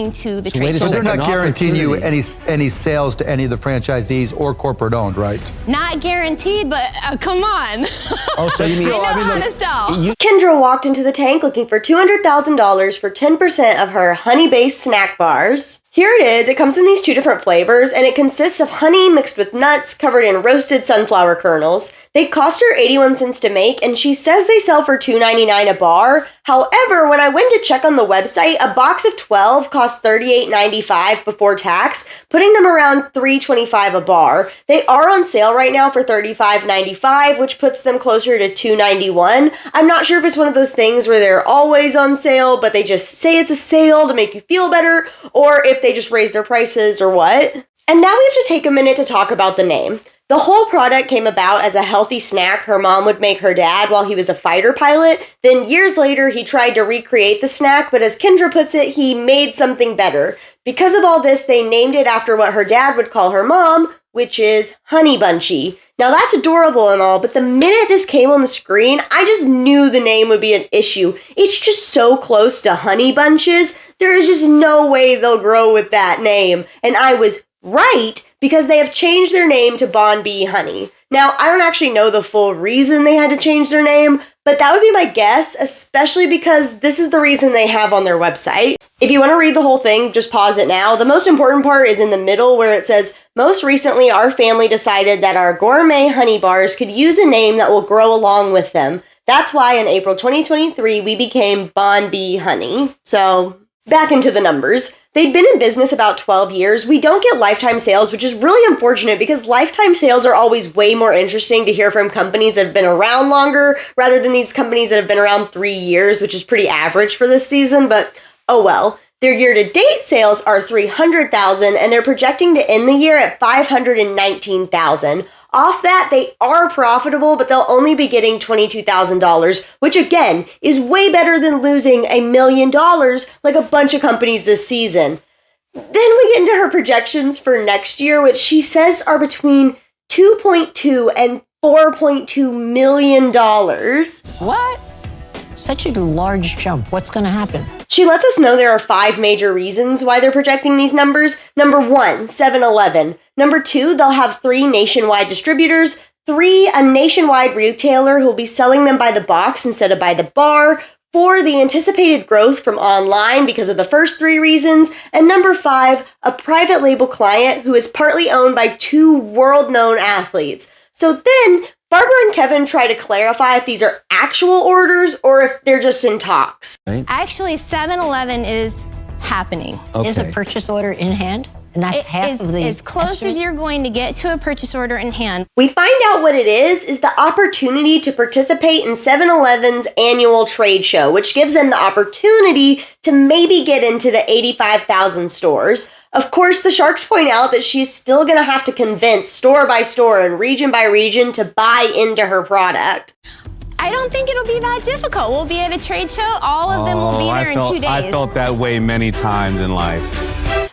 going to the trade wait a show. second. They're not guaranteeing you opportunity. any sales to any of the franchisees or corporate owned, right? Not guaranteed, but come on. Oh, so you mean I know how to sell. Kendra walked into the tank looking for $200,000 for 10% of her honey-based snack bars. Here it is. It comes in these 2 different flavors, and it consists of honey mixed with nuts covered in roasted sunflower kernels. They cost her 81 cents to make, and she says they sell for $2.99 a bar. However, when I went to check on the website, a box of 12 cost $38.95 before tax, putting them around $3.25 a bar. They are on sale right now for $35.95, which puts them closer to $2.91. I'm not sure if it's one of those things where they're always on sale, but they just say it's a sale to make you feel better, or if they just raise their prices or what. And now we have to take a minute to talk about the name. The whole product came about as a healthy snack her mom would make her dad while he was a fighter pilot. Then years later, he tried to recreate the snack, but as Kendra puts it, he made something better. Because of all this, they named it after what her dad would call her mom, which is Honey Bunchy. Now that's adorable and all, but the minute this came on the screen, I just knew the name would be an issue. It's just so close to Honey Bunches. There is just no way they'll grow with that name. And I was right, because they have changed their name to Bon Bee Honey. Now, I don't actually know the full reason they had to change their name, but that would be my guess, especially because this is the reason they have on their website. If you want to read the whole thing, just pause it now. The most important part is in the middle where it says, most recently, our family decided that our gourmet honey bars could use a name that will grow along with them. That's why in April 2023, we became Bon Bee Honey. So, back into the numbers. They'd been in business about 12 years. We don't get lifetime sales, which is really unfortunate because lifetime sales are always way more interesting to hear from companies that have been around longer rather than these companies that have been around 3 years, which is pretty average for this season, but oh well. Their year-to-date sales are $300,000 and they're projecting to end the year at $519,000. Off that, they are profitable, but they'll only be getting $22,000, which again is way better than losing $1 million like a bunch of companies this season. Then we get into her projections for next year, which she says are between $2.2 and $4.2 million. What? Such a large jump. What's going to happen? She lets us know there are 5 major reasons why they're projecting these numbers. Number 1, 7-Eleven. Number 2, they'll have 3 nationwide distributors. 3, a nationwide retailer who'll be selling them by the box instead of by the bar. 4, the anticipated growth from online because of the first 3 reasons. And number 5, a private label client who is partly owned by 2 world-known athletes. So then, Barbara and Kevin try to clarify if these are actual orders or if they're just in talks. Right? Actually, 7-Eleven is happening. Okay. Is a purchase order in hand? And that's half of the as close estimate? as you're going to get to a purchase order in hand. We find out what it is the opportunity to participate in 7-Eleven's annual trade show, which gives them the opportunity to maybe get into the 85,000 stores. Of course, the Sharks point out that she's still going to have to convince store by store and region by region to buy into her product. I don't think it'll be that difficult. We'll be at a trade show. All of them will be there in 2 days. I felt that way many times in life.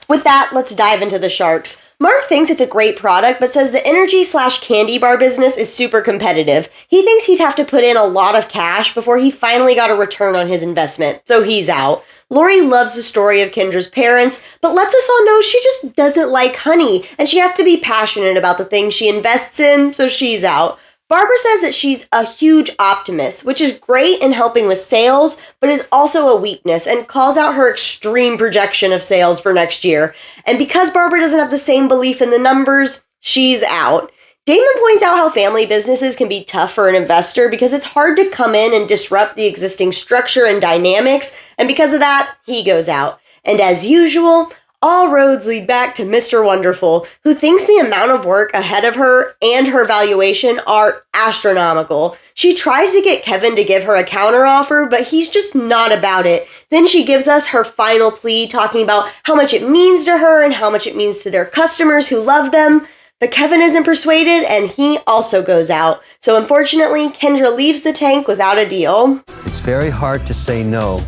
With that, let's dive into the Sharks. Mark thinks it's a great product, but says the energy/candy bar business is super competitive. He thinks he'd have to put in a lot of cash before he finally got a return on his investment, so he's out. Lori loves the story of Kendra's parents, but lets us all know she just doesn't like honey, and she has to be passionate about the things she invests in, so she's out. Barbara says that she's a huge optimist, which is great in helping with sales, but is also a weakness and calls out her extreme projection of sales for next year. And because Barbara doesn't have the same belief in the numbers, she's out. Damon points out how family businesses can be tough for an investor because it's hard to come in and disrupt the existing structure and dynamics, and because of that, he goes out. And as usual, all roads lead back to Mr. Wonderful, who thinks the amount of work ahead of her and her valuation are astronomical. She tries to get Kevin to give her a counteroffer, but he's just not about it. Then she gives us her final plea, talking about how much it means to her and how much it means to their customers who love them. But Kevin isn't persuaded, and he also goes out. So unfortunately, Kendra leaves the tank without a deal. It's very hard to say no.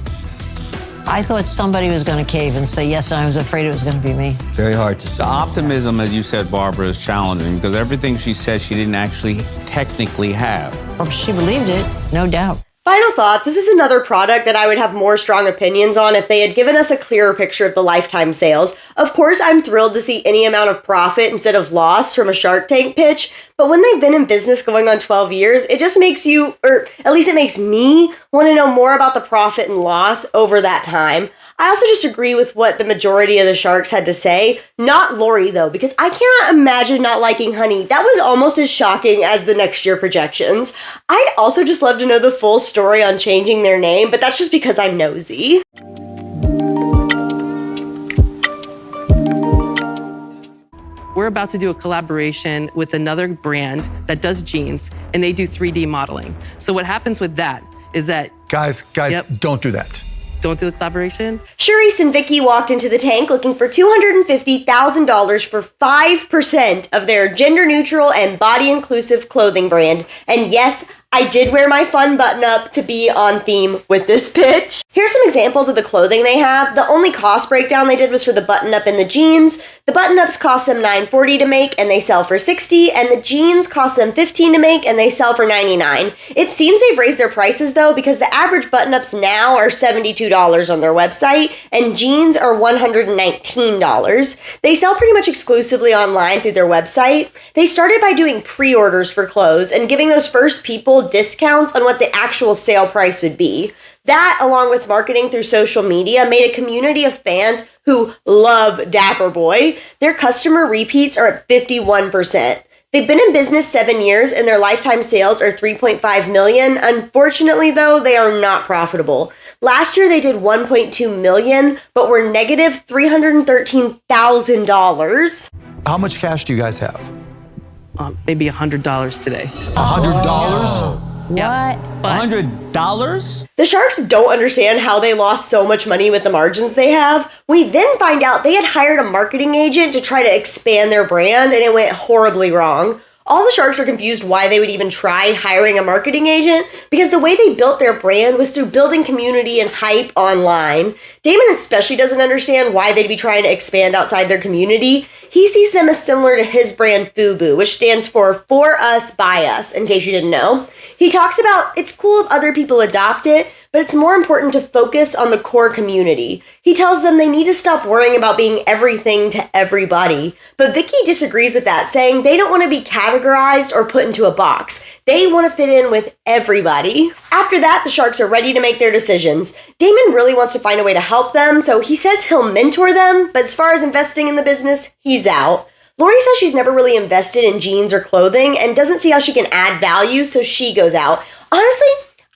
I thought somebody was going to cave and say yes, and I was afraid it was going to be me. It's very hard to say The no. optimism, as you said, Barbara, is challenging because everything she said she didn't actually technically have. Well, she believed it, no doubt. Final thoughts. This is another product that I would have more strong opinions on if they had given us a clearer picture of the lifetime sales. Of course, I'm thrilled to see any amount of profit instead of loss from a Shark Tank pitch, but when they've been in business going on 12 years, it just makes you, or at least it makes me, want to know more about the profit and loss over that time. I also just agree with what the majority of the sharks had to say. Not Lori, though, because I cannot imagine not liking honey. That was almost as shocking as the next year projections. I'd also just love to know the full story on changing their name, but that's just because I'm nosy. We're about to do a collaboration with another brand that does jeans, and they do 3D modeling. So what happens with that is that... Guys, Yep. don't do that. Don't do the collaboration? Charisse and Vicky walked into the tank looking for $250,000 for 5% of their gender-neutral and body-inclusive clothing brand. And yes, I did wear my fun button-up to be on theme with this pitch. Here's some examples of the clothing they have. The only cost breakdown they did was for the button-up and the jeans. The button-ups cost them $9.40 to make and they sell for $60, and the jeans cost them $15 to make and they sell for $99. It seems they've raised their prices though, because the average button-ups now are $72 on their website and jeans are $119. They sell pretty much exclusively online through their website. They started by doing pre-orders for clothes and giving those first people discounts on what the actual sale price would be. That, along with marketing through social media, made a community of fans who love Dapper Boi. Their customer repeats are at 51%. They've been in business 7 years and their lifetime sales are $3.5 million. Unfortunately, though, they are not profitable. Last year, they did $1.2 million, but were negative $313,000. How much cash do you guys have? Maybe $100 today. $100? Yeah. But $100? The Sharks don't understand how they lost so much money with the margins they have. We then find out they had hired a marketing agent to try to expand their brand, and it went horribly wrong. All the Sharks are confused why they would even try hiring a marketing agent, because the way they built their brand was through building community and hype online. Damon especially doesn't understand why they'd be trying to expand outside their community. He sees them as similar to his brand FUBU, which stands for Us, By Us, in case you didn't know. He talks about it's cool if other people adopt it, but it's more important to focus on the core community. He tells them they need to stop worrying about being everything to everybody. But Vicky disagrees with that, saying they don't want to be categorized or put into a box. They want to fit in with everybody. After that, the Sharks are ready to make their decisions. Damon really wants to find a way to help them, so he says he'll mentor them, but as far as investing in the business, he's out. Lori says she's never really invested in jeans or clothing and doesn't see how she can add value, so she goes out. Honestly,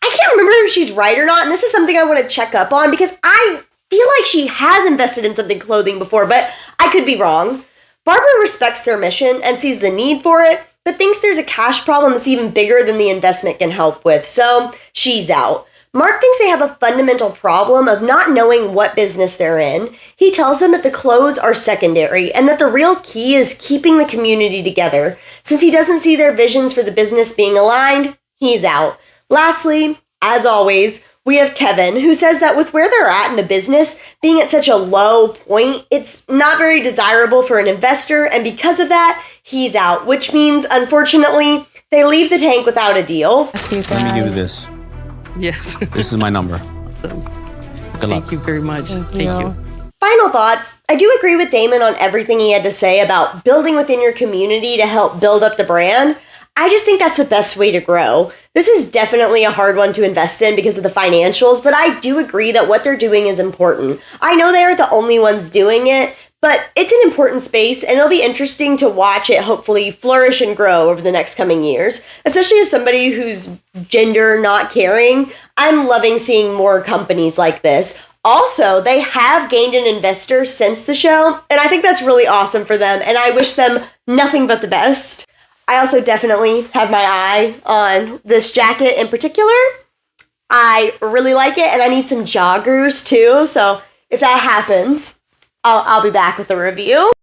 I can't remember if she's right or not, and this is something I want to check up on because I feel like she has invested in something clothing before, but I could be wrong. Barbara respects their mission and sees the need for it, but thinks there's a cash problem that's even bigger than the investment can help with, so she's out. Mark thinks they have a fundamental problem of not knowing what business they're in. He tells them that the clothes are secondary and that the real key is keeping the community together. Since he doesn't see their visions for the business being aligned, he's out. Lastly, as always, we have Kevin, who says that with where they're at in the business, being at such a low point, it's not very desirable for an investor, and because of that, he's out, which means, unfortunately, they leave the tank without a deal. Let me give you this. yes. This is my number. Awesome. Good luck. Thank you very much. Thank you. Final thoughts. I do agree with Damon on everything he had to say about building within your community to help build up the brand. I just think that's the best way to grow. This is definitely a hard one to invest in because of the financials, but I do agree that what they're doing is important. I know they aren't the only ones doing it, but it's an important space and it'll be interesting to watch it hopefully flourish and grow over the next coming years. Especially as somebody who's gender not caring, I'm loving seeing more companies like this. Also, they have gained an investor since the show, and I think that's really awesome for them, and I wish them nothing but the best. I also definitely have my eye on this jacket in particular. I really like it, and I need some joggers too, so if that happens, I'll be back with a review.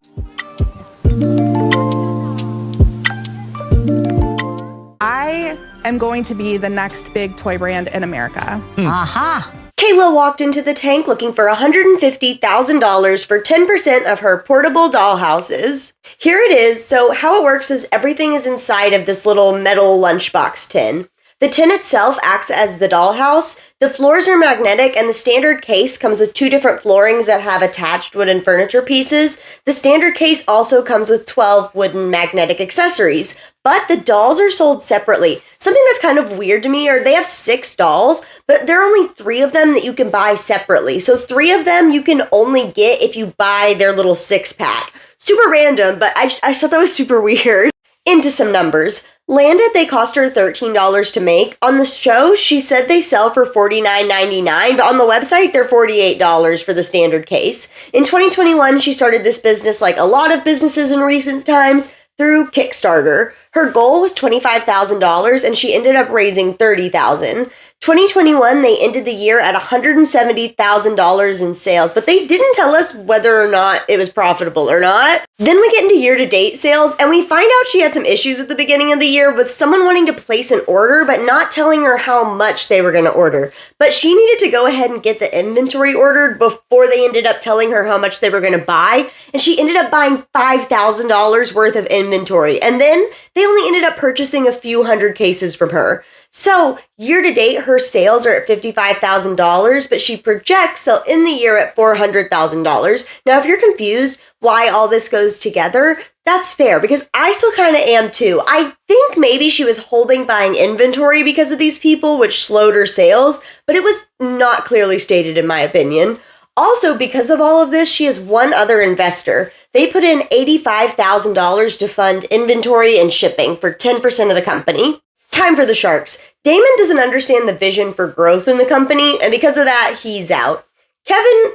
I am going to be the next big toy brand in America. Aha! Kayla walked into the tank looking for $150,000 for 10% of her portable dollhouses. Here it is. So how it works is everything is inside of this little metal lunchbox tin. The tin itself acts as the dollhouse. The floors are magnetic, and the standard case comes with 2 different floorings that have attached wooden furniture pieces. The standard case also comes with 12 wooden magnetic accessories, but the dolls are sold separately. Something that's kind of weird to me are they have 6 dolls, but there are only 3 of them that you can buy separately. So 3 of them you can only get if you buy their little 6-pack. Super random, but I thought that was super weird. Into some numbers. Landed, they cost her $13 to make. On the show, she said they sell for $49.99, but on the website, they're $48 for the standard case. In 2021, she started this business like a lot of businesses in recent times through Kickstarter. Her goal was $25,000 and she ended up raising $30,000. 2021, they ended the year at $170,000 in sales, but they didn't tell us whether or not it was profitable or not. Then we get into year-to-date sales, and we find out she had some issues at the beginning of the year with someone wanting to place an order, but not telling her how much they were going to order. But she needed to go ahead and get the inventory ordered before they ended up telling her how much they were going to buy, and she ended up buying $5,000 worth of inventory, and then they only ended up purchasing a few hundred cases from her. So, year to date, her sales are at $55,000, but she projects they'll end the year at $400,000. Now, if you're confused why all this goes together, that's fair, because I still kind of am too. I think maybe she was holding buying inventory because of these people, which slowed her sales, but it was not clearly stated in my opinion. Also, because of all of this, she has one other investor. They put in $85,000 to fund inventory and shipping for 10% of the company. Time for the sharks. Damon doesn't understand the vision for growth in the company, and because of that, he's out. Kevin,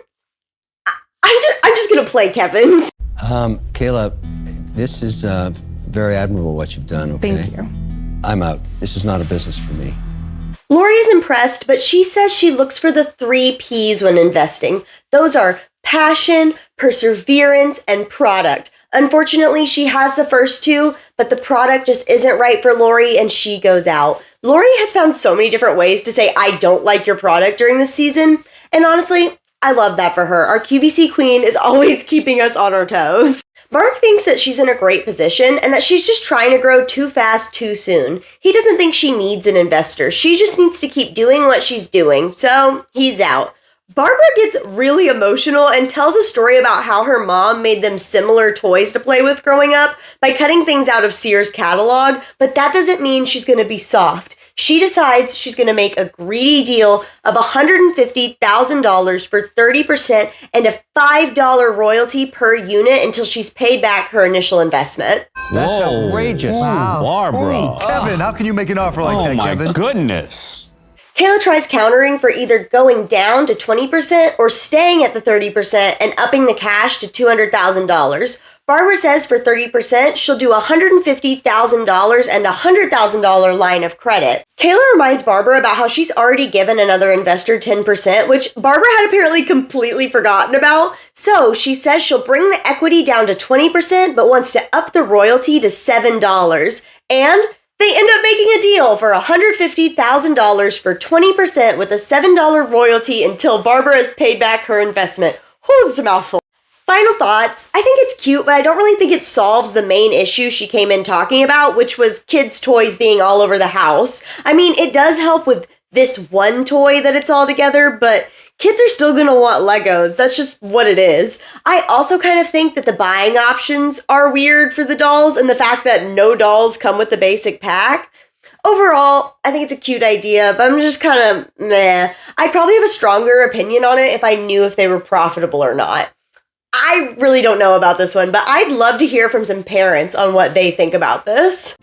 I'm just gonna play Kevin's. Kayla, this is very admirable what you've done, okay? Thank you. I'm out. This is not a business for me. Lori is impressed, but she says she looks for the 3 P's when investing. Those are passion, perseverance, and product. Unfortunately, she has the first 2, but the product just isn't right for Lori and she goes out. Lori has found so many different ways to say, I don't like your product during this season. And honestly, I love that for her. Our QVC queen is always keeping us on our toes. Mark thinks that she's in a great position and that she's just trying to grow too fast too soon. He doesn't think she needs an investor. She just needs to keep doing what she's doing. So he's out. Barbara gets really emotional and tells a story about how her mom made them similar toys to play with growing up by cutting things out of Sears' catalog, but that doesn't mean she's going to be soft. She decides she's going to make a greedy deal of $150,000 for 30% and a $5 royalty per unit until she's paid back her initial investment. That's outrageous. Barbara. Kevin, how can you make an offer like that, Kevin? Oh, my goodness. Kayla tries countering for either going down to 20% or staying at the 30% and upping the cash to $200,000. Barbara says for 30%, she'll do $150,000 and a $100,000 line of credit. Kayla reminds Barbara about how she's already given another investor 10%, which Barbara had apparently completely forgotten about. So she says she'll bring the equity down to 20%, but wants to up the royalty to $7. And they end up making a deal for $150,000 for 20% with a $7 royalty until Barbara has paid back her investment. Whew, it's a mouthful. Final thoughts. I think it's cute, but I don't really think it solves the main issue she came in talking about, which was kids' toys being all over the house. I mean, it does help with this one toy that it's all together, but kids are still going to want Legos. That's just what it is. I also kind of think that the buying options are weird for the dolls and the fact that no dolls come with the basic pack. Overall, I think it's a cute idea, but I'm just kind of meh. I'd probably have a stronger opinion on it if I knew if they were profitable or not. I really don't know about this one, but I'd love to hear from some parents on what they think about this.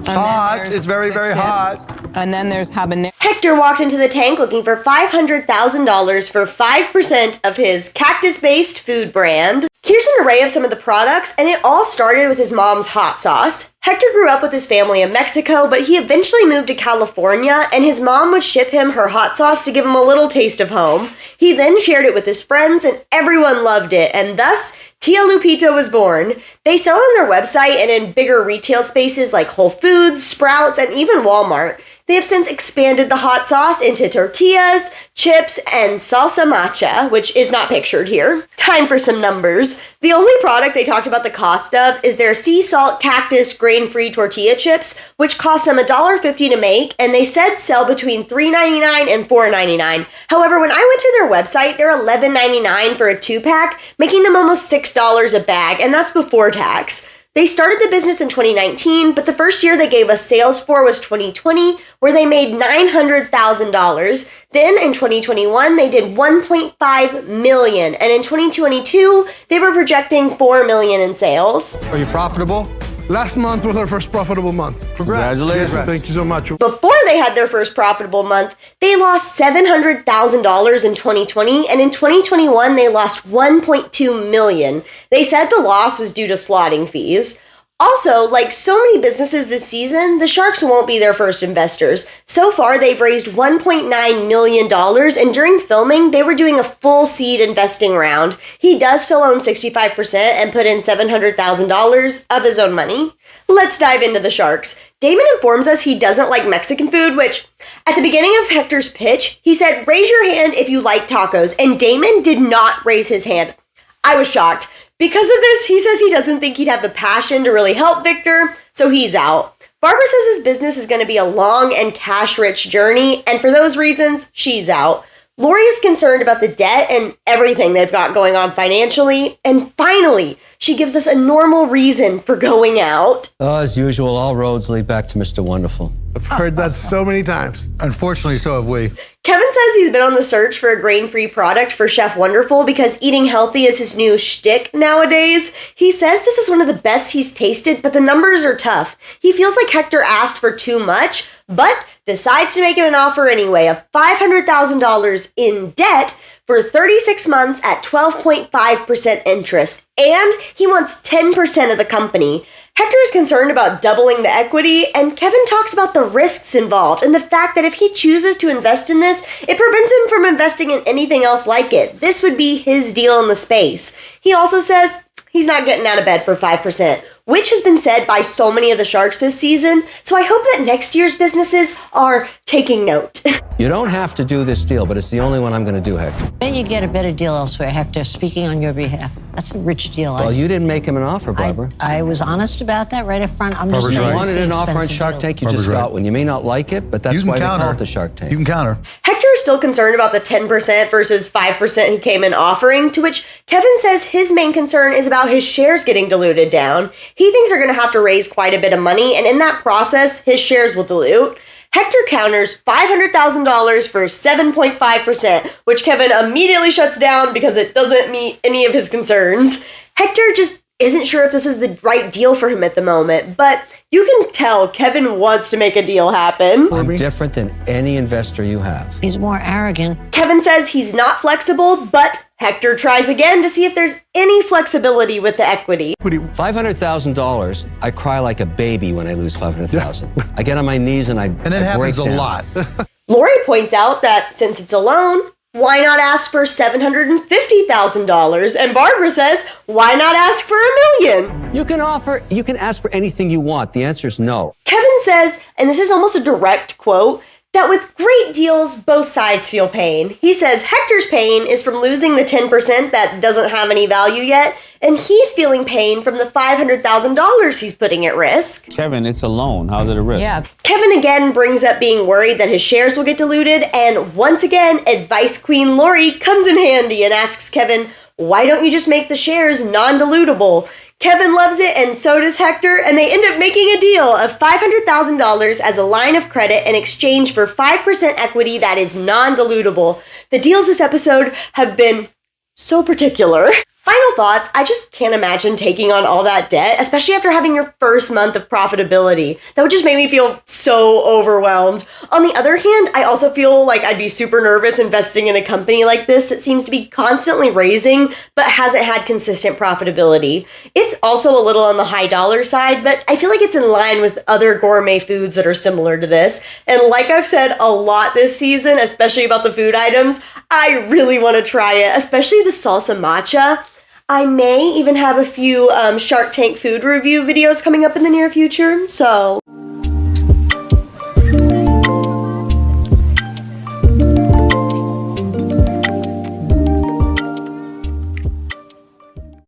Hot. It's very, very hot. And then there's habanero. Hector walked into the tank looking for $500,000 for 5% of his cactus-based food brand. Here's an array of some of the products, and it all started with his mom's hot sauce. Hector grew up with his family in Mexico, but he eventually moved to California, and his mom would ship him her hot sauce to give him a little taste of home. He then shared it with his friends, and everyone loved it, and thus, Tia Lupita was born. They sell on their website and in bigger retail spaces like Whole Foods, Sprouts, and even Walmart. they have since expanded the hot sauce into tortillas, chips, and salsa matcha, which is not pictured here. Time for some numbers. The only product they talked about the cost of is their sea salt cactus grain-free tortilla chips, which cost them $1.50 to make, and they said sell between $3.99 and $4.99. However, when I went to their website, they're $11.99 for a 2-pack, making them almost $6 a bag, and that's before tax. They started the business in 2019, but the first year they gave us sales for was 2020, where they made $900,000. Then in 2021, they did $1.5 million, and in 2022, they were projecting $4 million in sales. Are you profitable? Last month was our first profitable month. Congratulations. Yes, thank you so much. Before they had their first profitable month, they lost $700,000 in 2020, and in 2021, they lost $1.2 million. They said the loss was due to slotting fees. Also, like so many businesses this season, the Sharks won't be their first investors. So far, they've raised $1.9 million, and during filming, they were doing a full seed investing round. He does still own 65% and put in $700,000 of his own money. Let's dive into the Sharks. Damon informs us he doesn't like Mexican food, which, at the beginning of Hector's pitch, he said, "Raise your hand if you like tacos," and Damon did not raise his hand. I was shocked. Because of this, he says he doesn't think he'd have the passion to really help Victor, so he's out. Barbara says his business is going to be a long and cash-rich journey, and for those reasons, she's out. Lori is concerned about the debt and everything they've got going on financially, and finally, she gives us a normal reason for going out. As usual, all roads lead back to Mr. Wonderful. I've heard that so many times. Unfortunately, so have we. Kevin says he's been on the search for a grain-free product for Chef Wonderful because eating healthy is his new shtick nowadays. He says this is one of the best he's tasted, but the numbers are tough. He feels like Hector asked for too much, but decides to make him an offer anyway of $500,000 in debt for 36 months at 12.5% interest, and he wants 10% of the company. Hector is concerned about doubling the equity, and Kevin talks about the risks involved and the fact that if he chooses to invest in this, it prevents him from investing in anything else like it. This would be his deal in the space. He also says he's not getting out of bed for 5%, which has been said by so many of the Sharks this season, so I hope that next year's businesses are taking note. You don't have to do this deal, but it's the only one I'm going to do, Hector. Bet you get a better deal elsewhere, Hector, speaking on your behalf. That's a rich deal. Well, you didn't make him an offer, Barbara. I was honest about that right up front. I'm just Barbara's saying right. You wanted it's an offer on expensive Shark deal. Tank, you Barbara's just got right. one. You may not like it, but that's why they call it the Shark Tank. You can counter. Hector is still concerned about the 10% versus 5% he came in offering, to which Kevin says his main concern is about his shares getting diluted down. He thinks they're going to have to raise quite a bit of money, and in that process, his shares will dilute. Hector counters $500,000 for 7.5%, which Kevin immediately shuts down because it doesn't meet any of his concerns. Hector just isn't sure if this is the right deal for him at the moment, but you can tell Kevin wants to make a deal happen. I'm different than any investor you have. He's more arrogant. Kevin says he's not flexible, but Hector tries again to see if there's any flexibility with the equity. $500,000, I cry like a baby when I lose $500,000. I get on my knees and I And it I break happens a down. lot. Lori points out that since it's a loan, why not ask for $750,000? And Barbara says, why not ask for $1 million? You can ask for anything you want. The answer is no. Kevin says, and this is almost a direct quote, that with great deals, both sides feel pain. He says Hector's pain is from losing the 10% that doesn't have any value yet, and he's feeling pain from the $500,000 he's putting at risk. Kevin, it's a loan. How's it a risk? Yeah. Kevin again brings up being worried that his shares will get diluted, and once again, Advice Queen Lori comes in handy and asks Kevin, why don't you just make the shares non-dilutable? Kevin loves it, and so does Hector, and they end up making a deal of $500,000 as a line of credit in exchange for 5% equity that is non-dilutable. The deals this episode have been so particular. Final thoughts, I just can't imagine taking on all that debt, especially after having your first month of profitability. That would just make me feel so overwhelmed. On the other hand, I also feel like I'd be super nervous investing in a company like this that seems to be constantly raising, but hasn't had consistent profitability. It's also a little on the high dollar side, but I feel like it's in line with other gourmet foods that are similar to this. And like I've said a lot this season, especially about the food items, I really want to try it, especially the salsa matcha. I may even have a few Shark Tank food review videos coming up in the near future, so